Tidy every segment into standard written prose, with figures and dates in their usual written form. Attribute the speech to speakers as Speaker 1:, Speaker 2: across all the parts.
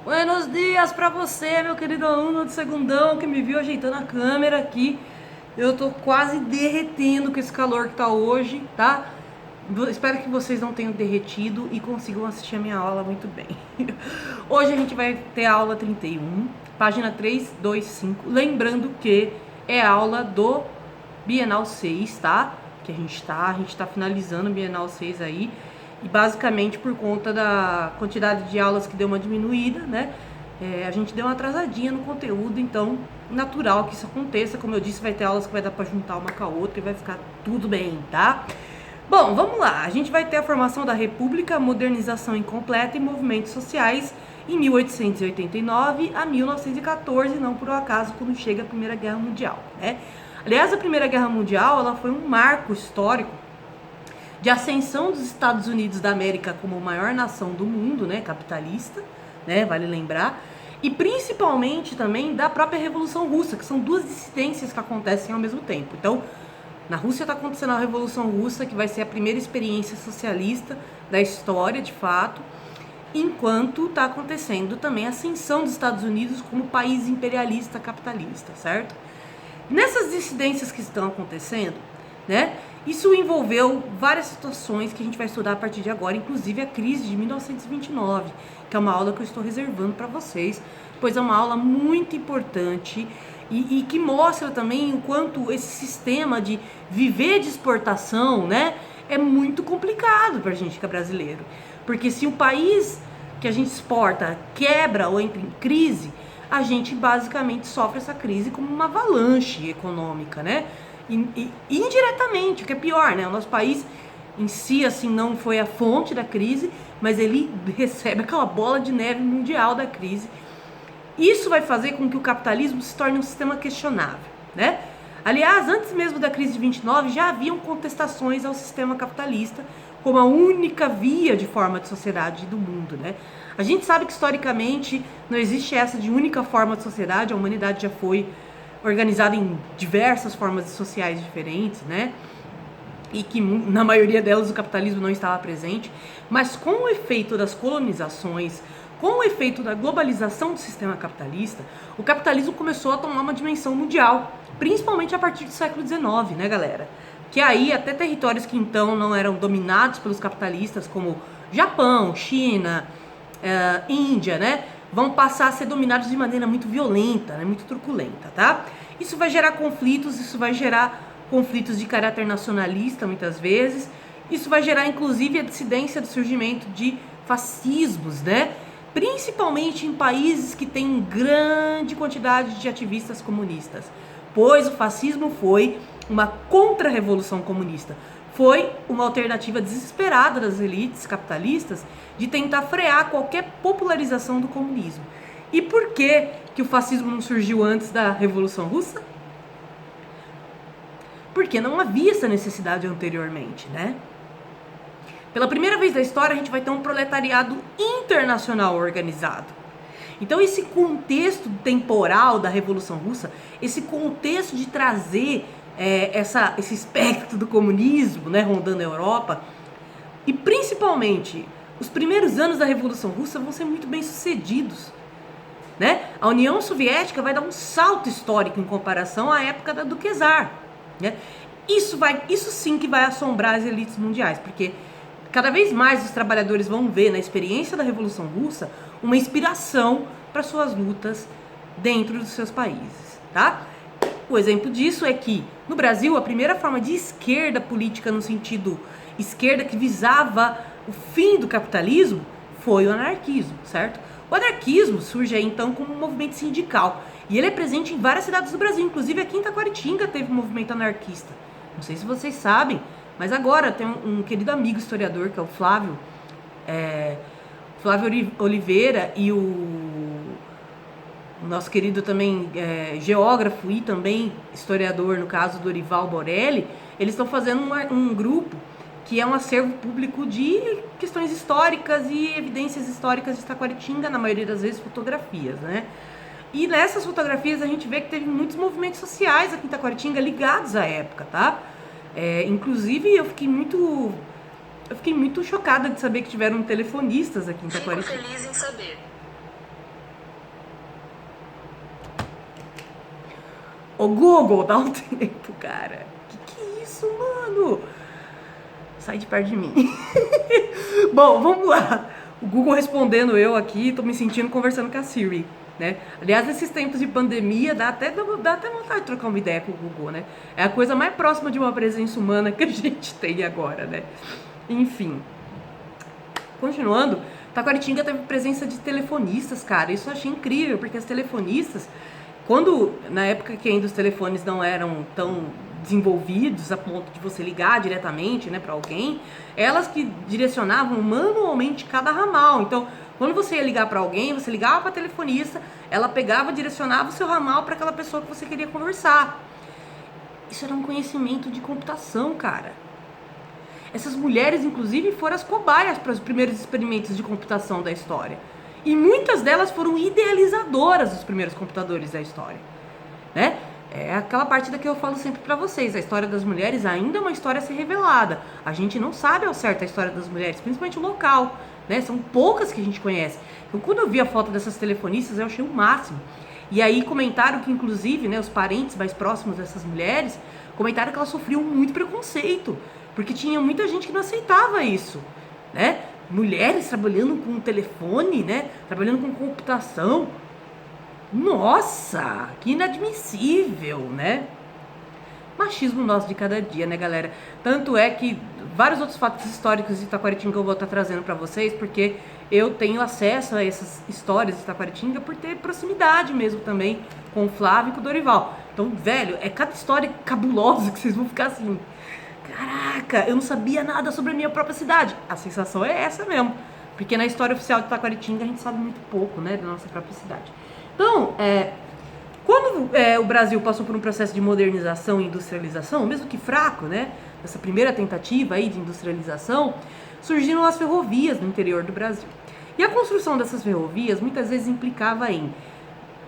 Speaker 1: Buenos dias pra você, meu querido aluno de segundão que me viu ajeitando a câmera aqui. Eu tô quase derretendo com esse calor que tá hoje, tá? Espero que vocês não tenham derretido e consigam assistir a minha aula muito bem. Hoje a gente vai ter a aula 31, página 325. Lembrando que é a aula do Bienal 6, tá? Que a gente tá finalizando o Bienal 6 aí. E basicamente por conta da quantidade de aulas que deu uma diminuída, né? A gente deu uma atrasadinha no conteúdo, então natural que isso aconteça. Como eu disse, vai ter aulas que vai dar pra juntar uma com a outra e vai ficar tudo bem, tá? Bom, vamos lá. A gente vai ter a formação da República, modernização incompleta e movimentos sociais em 1889 a 1914, não por um acaso quando chega a Primeira Guerra Mundial, né? Aliás, a Primeira Guerra Mundial, ela foi um marco histórico de ascensão dos Estados Unidos da América como maior nação do mundo, né, capitalista, né, vale lembrar, e principalmente também da própria Revolução Russa, que são duas dissidências que acontecem ao mesmo tempo. Então, na Rússia está acontecendo a Revolução Russa, que vai ser a primeira experiência socialista da história, de fato, enquanto está acontecendo também a ascensão dos Estados Unidos como país imperialista capitalista, certo? Nessas dissidências que estão acontecendo, né, isso envolveu várias situações que a gente vai estudar a partir de agora, inclusive a crise de 1929, que é uma aula que eu estou reservando para vocês, pois é uma aula muito importante e que mostra também o quanto esse sistema de viver de exportação, né, é muito complicado para a gente que é brasileiro. Porque se o país que a gente exporta quebra ou entra em crise, a gente basicamente sofre essa crise como uma avalanche econômica, né? E indiretamente, o que é pior, né? O nosso país em si, assim, não foi a fonte da crise, mas ele recebe aquela bola de neve mundial da crise. Isso vai fazer com que o capitalismo se torne um sistema questionável, né? Aliás, antes mesmo da crise de 29, já haviam contestações ao sistema capitalista como a única via de forma de sociedade do mundo, né? A gente sabe que historicamente não existe essa de única forma de sociedade, a humanidade já foi organizada em diversas formas sociais diferentes, né? E que na maioria delas o capitalismo não estava presente, mas com o efeito das colonizações, com o efeito da globalização do sistema capitalista, o capitalismo começou a tomar uma dimensão mundial, principalmente a partir do século XIX, né, galera? Que aí até territórios que então não eram dominados pelos capitalistas, como Japão, China, Índia, né, vão passar a ser dominados de maneira muito violenta, né, muito truculenta, tá? Isso vai gerar conflitos, isso vai gerar conflitos de caráter nacionalista muitas vezes, isso vai gerar inclusive a dissidência do surgimento de fascismos, né? Principalmente em países que têm grande quantidade de ativistas comunistas, pois o fascismo foi uma contra-revolução comunista. Foi uma alternativa desesperada das elites capitalistas de tentar frear qualquer popularização do comunismo. E por que o fascismo não surgiu antes da Revolução Russa? Porque não havia essa necessidade anteriormente, né? Pela primeira vez da história, a gente vai ter um proletariado internacional organizado. Então, esse contexto temporal da Revolução Russa, esse contexto de trazer esse espectro do comunismo, né, rondando a Europa, e principalmente os primeiros anos da Revolução Russa vão ser muito bem sucedidos, né? A União Soviética vai dar um salto histórico em comparação à época do Czar, né? Isso sim que vai assombrar as elites mundiais, porque cada vez mais os trabalhadores vão ver na experiência da Revolução Russa uma inspiração para suas lutas dentro dos seus países, tá? O exemplo disso é que, no Brasil, a primeira forma de esquerda política no sentido esquerda que visava o fim do capitalismo foi o anarquismo, certo? O anarquismo surge aí, então, como um movimento sindical. E ele é presente em várias cidades do Brasil, inclusive aqui em Taquaritinga teve um movimento anarquista. Não sei se vocês sabem, mas agora tem um querido amigo historiador, que é o Flávio Oliveira, e o nosso querido também geógrafo e também historiador, no caso, Dorival Borelli, eles estão fazendo um grupo que é um acervo público de questões históricas e evidências históricas de Taquaritinga, na maioria das vezes fotografias, né? E nessas fotografias a gente vê que teve muitos movimentos sociais aqui em Taquaritinga ligados à época, tá? Inclusive eu fiquei muito chocada de saber que tiveram telefonistas aqui em Taquaritinga.
Speaker 2: Fico feliz em saber.
Speaker 1: Ô Google, dá um tempo, cara. Que é isso, mano? Sai de perto de mim. Bom, vamos lá. O Google respondendo eu aqui, tô me sentindo conversando com a Siri, né? Aliás, nesses tempos de pandemia, dá até vontade de trocar uma ideia com o Google, né? É a coisa mais próxima de uma presença humana que a gente tem agora, né? Enfim. Continuando, Taquaritinga teve presença de telefonistas, cara. Isso eu achei incrível, porque as telefonistas, na época que ainda os telefones não eram tão desenvolvidos a ponto de você ligar diretamente, né, para alguém, elas que direcionavam manualmente cada ramal. Então, quando você ia ligar para alguém, você ligava para a telefonista, ela pegava, direcionava o seu ramal para aquela pessoa que você queria conversar. Isso era um conhecimento de computação, cara. Essas mulheres, inclusive, foram as cobaias para os primeiros experimentos de computação da história. E muitas delas foram idealizadoras dos primeiros computadores da história, né? É aquela parte da que eu falo sempre pra vocês. A história das mulheres ainda é uma história a ser revelada. A gente não sabe ao certo a história das mulheres, principalmente o local, né? São poucas que a gente conhece. Então, quando eu vi a foto dessas telefonistas, eu achei o máximo. E aí comentaram que, inclusive, né, os parentes mais próximos dessas mulheres comentaram que elas sofriam muito preconceito, porque tinha muita gente que não aceitava isso, né? Mulheres trabalhando com telefone, né? Trabalhando com computação. Nossa, que inadmissível, né? Machismo nosso de cada dia, né, galera? Tanto é que vários outros fatos históricos de Taquaritinga eu vou estar trazendo pra vocês, porque eu tenho acesso a essas histórias de Taquaritinga por ter proximidade mesmo também com o Flávio e com o Dorival. Então, velho, é cada história cabulosa que vocês vão ficar assim... Caraca, eu não sabia nada sobre a minha própria cidade. A sensação é essa mesmo. Porque na história oficial de Taquaritinga a gente sabe muito pouco, né, da nossa própria cidade. Então, quando o Brasil passou por um processo de modernização e industrialização, mesmo que fraco, né, essa primeira tentativa aí de industrialização, surgiram as ferrovias no interior do Brasil. E a construção dessas ferrovias muitas vezes implicava em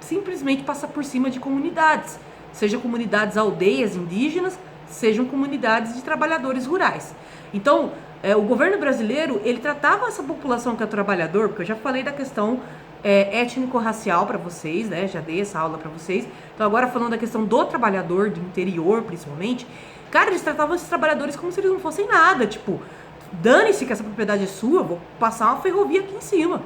Speaker 1: simplesmente passar por cima de comunidades, seja comunidades aldeias indígenas, sejam comunidades de trabalhadores rurais. Então, o governo brasileiro, ele tratava essa população que é trabalhador, porque eu já falei da questão étnico-racial para vocês, né? Já dei essa aula para vocês. Então, agora falando da questão do trabalhador, do interior, principalmente, cara, eles tratavam esses trabalhadores como se eles não fossem nada. Tipo, dane-se que essa propriedade é sua, vou passar uma ferrovia aqui em cima.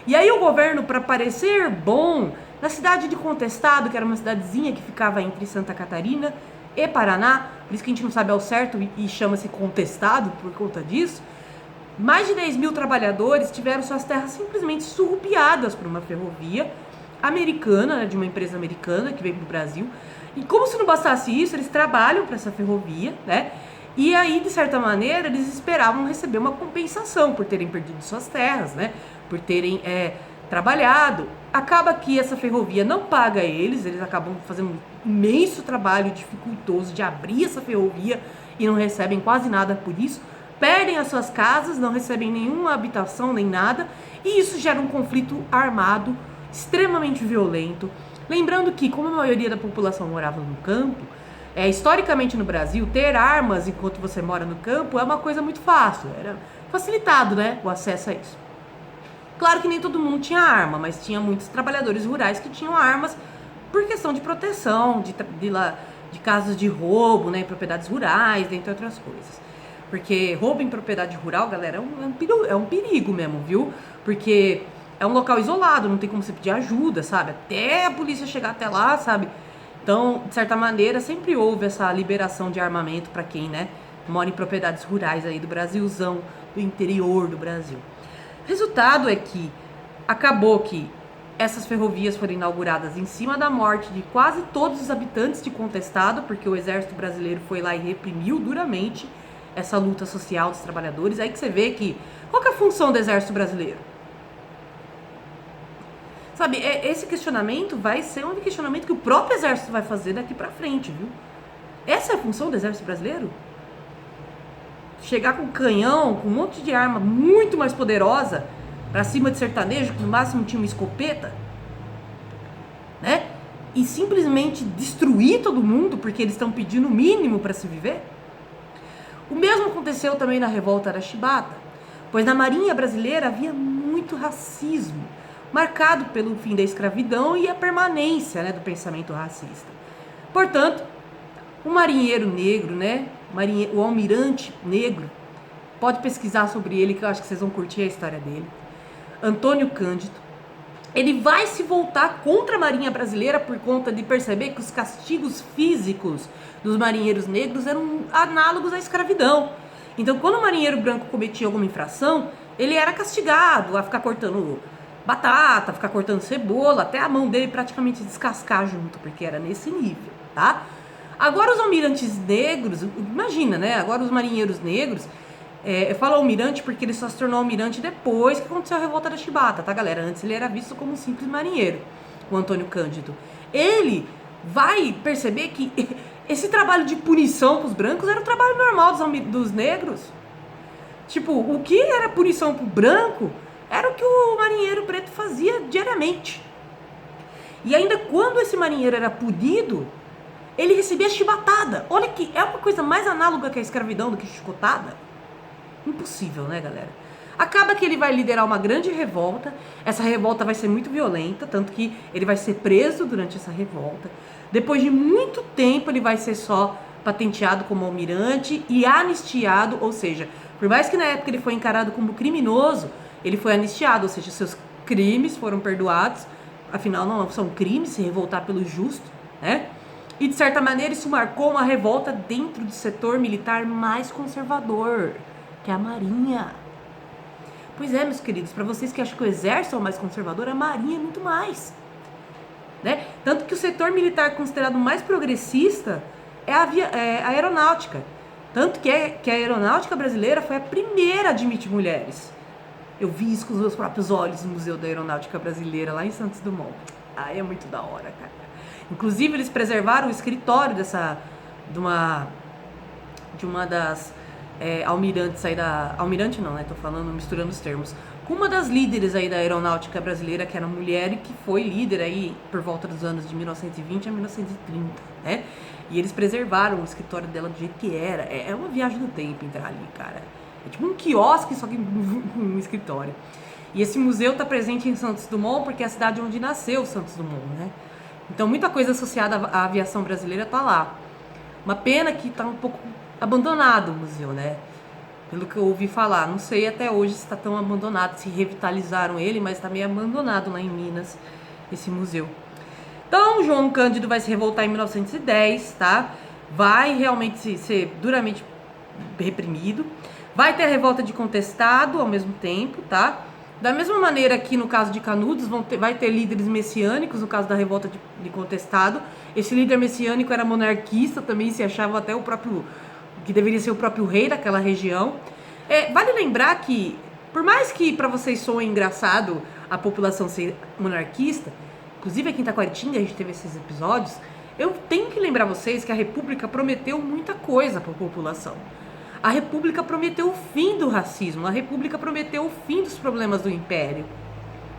Speaker 1: E aí o governo, para parecer bom, na cidade de Contestado, que era uma cidadezinha que ficava entre Santa Catarina e Paraná, por isso que a gente não sabe ao certo e chama-se Contestado por conta disso, mais de 10 mil trabalhadores tiveram suas terras simplesmente surrupiadas por uma ferrovia americana, né, de uma empresa americana que veio para o Brasil. E como se não bastasse isso, eles trabalham para essa ferrovia, né? E aí, de certa maneira, eles esperavam receber uma compensação por terem perdido suas terras, né? Por terem trabalhado. Acaba que essa ferrovia não paga eles acabam fazendo um imenso trabalho dificultoso de abrir essa ferrovia e não recebem quase nada por isso. Perdem as suas casas, não recebem nenhuma habitação nem nada, e isso gera um conflito armado extremamente violento. Lembrando que, como a maioria da população morava no campo, historicamente no Brasil, ter armas enquanto você mora no campo é uma coisa muito fácil, era facilitado, né, o acesso a isso. Claro que nem todo mundo tinha arma, mas tinha muitos trabalhadores rurais que tinham armas por questão de proteção, de casos de roubo, né, em propriedades rurais, dentre outras coisas. Porque roubo em propriedade rural, galera, é um perigo mesmo, viu? Porque é um local isolado, não tem como você pedir ajuda, sabe? Até a polícia chegar até lá, sabe? Então, de certa maneira, sempre houve essa liberação de armamento para quem, né, mora em propriedades rurais aí do Brasilzão, do interior do Brasil. Resultado é que acabou que essas ferrovias foram inauguradas em cima da morte de quase todos os habitantes de Contestado, porque o exército brasileiro foi lá e reprimiu duramente essa luta social dos trabalhadores. Aí que você vê que... Qual que é a função do exército brasileiro? Sabe, esse questionamento vai ser um questionamento que o próprio exército vai fazer daqui pra frente, viu? Essa é a função do exército brasileiro? Chegar com canhão, com um monte de arma muito mais poderosa pra cima de sertanejo, que no máximo tinha uma escopeta, né? E simplesmente destruir todo mundo porque eles estão pedindo o mínimo pra se viver? O mesmo aconteceu também na revolta da Chibata, pois na Marinha brasileira havia muito racismo, marcado pelo fim da escravidão e a permanência, né, do pensamento racista. Portanto, o marinheiro negro, né? O almirante negro, pode pesquisar sobre ele, que eu acho que vocês vão curtir a história dele. Antônio Cândido. Ele vai se voltar contra a Marinha Brasileira por conta de perceber que os castigos físicos dos marinheiros negros eram análogos à escravidão. Então, quando o marinheiro branco cometia alguma infração, ele era castigado a ficar cortando batata, ficar cortando cebola, até a mão dele praticamente descascar junto, porque era nesse nível, tá? Agora os almirantes negros, imagina, né? Agora os marinheiros negros, eu falo almirante porque ele só se tornou almirante depois que aconteceu a revolta da Chibata, tá, galera? Antes ele era visto como um simples marinheiro, o Antônio Cândido. Ele vai perceber que esse trabalho de punição pros brancos era o trabalho normal dos negros. Tipo, o que era punição pro branco era o que o marinheiro preto fazia diariamente. E ainda quando esse marinheiro era punido, ele recebia chibatada. Olha que é uma coisa mais análoga que a escravidão do que chicotada. Impossível, né, galera? Acaba que ele vai liderar uma grande revolta. Essa revolta vai ser muito violenta, tanto que ele vai ser preso durante essa revolta. Depois de muito tempo, ele vai ser só patenteado como almirante e anistiado, ou seja, por mais que na época ele foi encarado como criminoso, ele foi anistiado, ou seja, seus crimes foram perdoados. Afinal, não são crimes se revoltar pelo justo, né? E de certa maneira isso marcou uma revolta dentro do setor militar mais conservador, que é a Marinha. Pois é, meus queridos, para vocês que acham que o exército é o mais conservador, a Marinha é muito mais, né? Tanto que o setor militar considerado mais progressista é a aeronáutica. Tanto que a aeronáutica brasileira foi a primeira a admitir mulheres. Eu vi isso com os meus próprios olhos no Museu da Aeronáutica Brasileira, lá em Santos Dumont. Ah, é muito da hora, cara. Inclusive, eles preservaram o escritório de uma das almirantes aí da... Almirante não, né? Tô falando, misturando os termos. Com uma das líderes aí da aeronáutica brasileira, que era mulher e que foi líder aí por volta dos anos de 1920 a 1930, né? E eles preservaram o escritório dela do jeito que era. É uma viagem no tempo entrar ali, cara. É tipo um quiosque, só que um escritório. E esse museu tá presente em Santos Dumont porque é a cidade onde nasceu Santos Dumont, né? Então muita coisa associada à aviação brasileira tá lá. Uma pena que tá um pouco abandonado o museu, né? Pelo que eu ouvi falar. Não sei até hoje se tá tão abandonado, se revitalizaram ele, mas tá meio abandonado lá em Minas, esse museu. Então, João Cândido vai se revoltar em 1910, tá? Vai realmente ser duramente reprimido. Vai ter a revolta de contestado ao mesmo tempo, tá? Da mesma maneira que no caso de Canudos, vai ter líderes messiânicos, no caso da revolta de contestado. Esse líder messiânico era monarquista, também se achava até o próprio, que deveria ser o próprio rei daquela região. Vale lembrar que, por mais que para vocês soe engraçado a população ser monarquista, inclusive aqui em Taquaritinga a gente teve esses episódios, eu tenho que lembrar vocês que a República prometeu muita coisa para a população. A República prometeu o fim do racismo, a República prometeu o fim dos problemas do Império,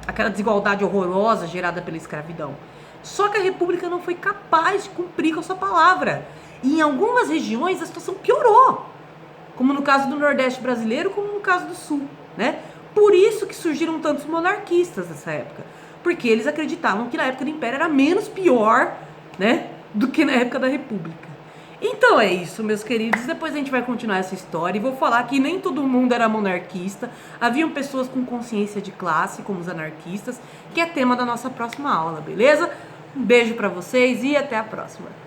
Speaker 1: aquela desigualdade horrorosa gerada pela escravidão. Só que a República não foi capaz de cumprir com a sua palavra. E em algumas regiões a situação piorou, como no caso do Nordeste brasileiro, como no caso do Sul, né? Por isso que surgiram tantos monarquistas nessa época, porque eles acreditavam que na época do Império era menos pior, né, do que na época da República. Então é isso, meus queridos. Depois a gente vai continuar essa história e vou falar que nem todo mundo era monarquista. Haviam pessoas com consciência de classe, como os anarquistas, que é tema da nossa próxima aula, beleza? Um beijo pra vocês e até a próxima.